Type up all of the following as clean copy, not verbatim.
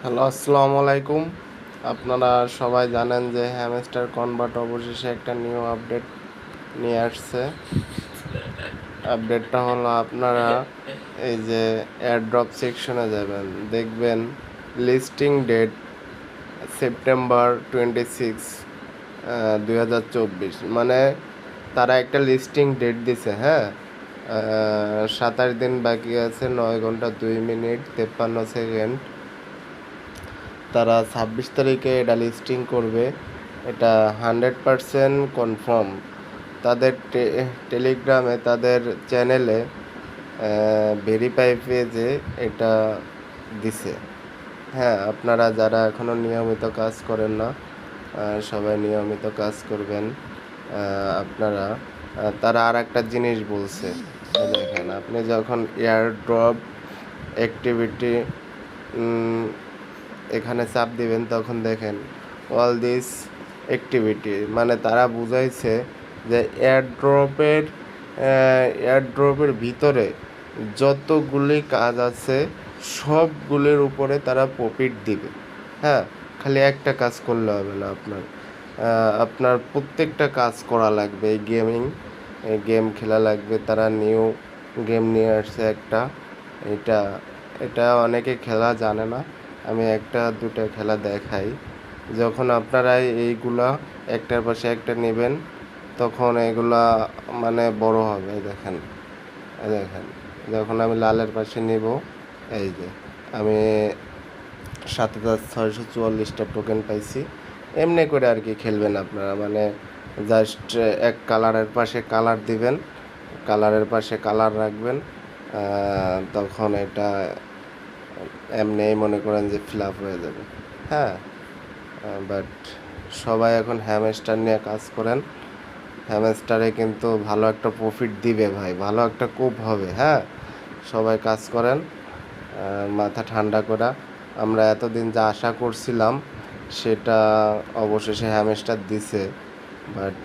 Hello, আসসালামু আলাইকুম। আপনারা সবাই জানেন যে হ্যামস্টার কনভার্ট অবশেষে একটা নিউ আপডেট নিয়ে আসছে। আপডেটটা হলো আপনারা এই যে এয়ারড্রপ সেকশনে যাবেন, দেখবেন লিস্টিং ডেট সেপ্টেম্বর 26, 2024। মানে তারা একটা লিস্টিং ডেট দিছে, হ্যাঁ। 27 দিন বাকি আছে, 9 ঘন্টা 2 মিনিট 53 সেকেন্ড। তারা 26 তারিখে এটা লিস্টিং করবে, এটা 100% কনফার্ম। তাদের টেলিগ্রামে, তাদের চ্যানেলে ভেরিফাই পেজে এটা দিছে। হ্যাঁ, আপনারা যারা এখনও নিয়মিত কাজ করেন না, সবাই নিয়মিত কাজ করবেন। আপনারা তারা আর একটা জিনিস বলছে, দেখেন, আপনি যখন এয়ারড্রপ অ্যাক্টিভিটি এখানে চাপ দিবেন, তখন দেখেন অল দিস অ্যাক্টিভিটি, মানে তারা বুঝাইছে যে এয়ারড্রপের ভিতরে যতগুলি কাজ আছে সবগুলির উপরে তারা প্রফিট দিবে। হ্যাঁ, খালি একটা কাজ করলে হবে না, আপনার প্রত্যেকটা কাজ করা লাগবে। এই গেম খেলা লাগবে। তারা নিউ গেম নিয়ে আসছে একটা। এটা এটা অনেকে খেলা জানে না, আমি একটা দুটো খেলা দেখাই। যখন আপনারা এইগুলা একটার পাশে একটা নেবেন, তখন এগুলা মানে বড় হবে। দেখেন, দেখেন, যখন আমি লালের পাশে নিব, এই যে আমি 7,644টা টোকেন পাইছি। এমনি করে আর কি খেলবেন আপনারা, মানে জাস্ট এক কালারের পাশে কালার দিবেন, কালারের পাশে কালার রাখবেন। তখন এটা এমনিই মনে করেন যে ফিল আপ হয়ে যাবে। হ্যাঁ, বাট সবাই এখন হ্যামস্টার নিয়ে কাজ করেন। হ্যামস্টারে কিন্তু ভালো একটা প্রফিট দিবে ভাই, ভালো একটা কোপ হবে। হ্যাঁ, সবাই কাজ করেন মাথা ঠান্ডা করা। আমরা এতদিন যা আশা করছিলাম সেটা অবশেষে হ্যামস্টার দিছে, বাট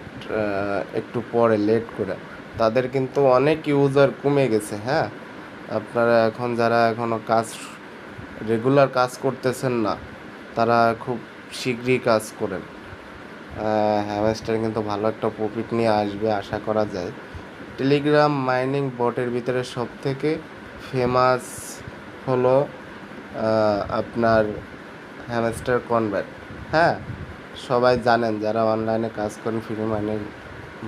একটু পরে লেট করে। তাদের কিন্তু অনেক ইউজার কমে গেছে। হ্যাঁ, আপনারা এখন যারা এখনও রেগুলার কাজ করতেছেন না, তারা খুব শীঘ্রই কাজ করেন। হ্যামস্টার কিন্তু ভালো একটা প্রফিট নিয়ে আসবে আশা করা যায়। টেলিগ্রাম মাইনিং বটের ভিতরে সবথেকে ফেমাস হলো আপনার হ্যামস্টার কনভার্ট। হ্যাঁ, সবাই জানেন, যারা অনলাইনে কাজ করেন ফ্রি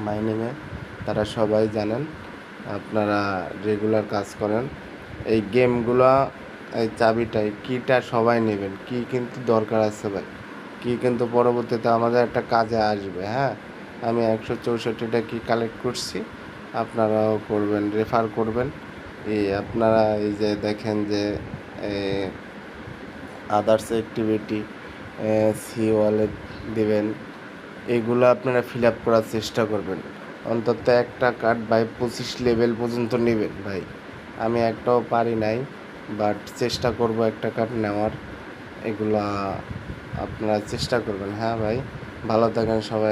মাইনিংয়ে, তারা সবাই জানেন। আপনারা রেগুলার কাজ করেন। এই গেমগুলো, এই চাবিটাই কিটা সবাই নেবেন। কি কিন্তু দরকার আছে ভাই, কি কিন্তু পরবর্তীতে আমাদের একটা কাজে আসবে। হ্যাঁ, আমি 164টা কি কালেক্ট করছি, আপনারাও করবেন, রেফার করবেন। আপনারা এই যে দেখেন যে আদার্স অ্যাক্টিভিটি, সি ওয়ালেট দিবেন, এগুলো আপনারা ফিল আপ করার চেষ্টা করবেন। অন্তত একটা কার্ড বাই 25 লেভেল পর্যন্ত নেবেন ভাই। আমি একটাও পারি নাই, বাট চেষ্টা করব একটা কার্ড নেওয়ার। এগুলা আপনারা চেষ্টা করবেন। হ্যাঁ ভাই, ভালো থাকেন সবাই।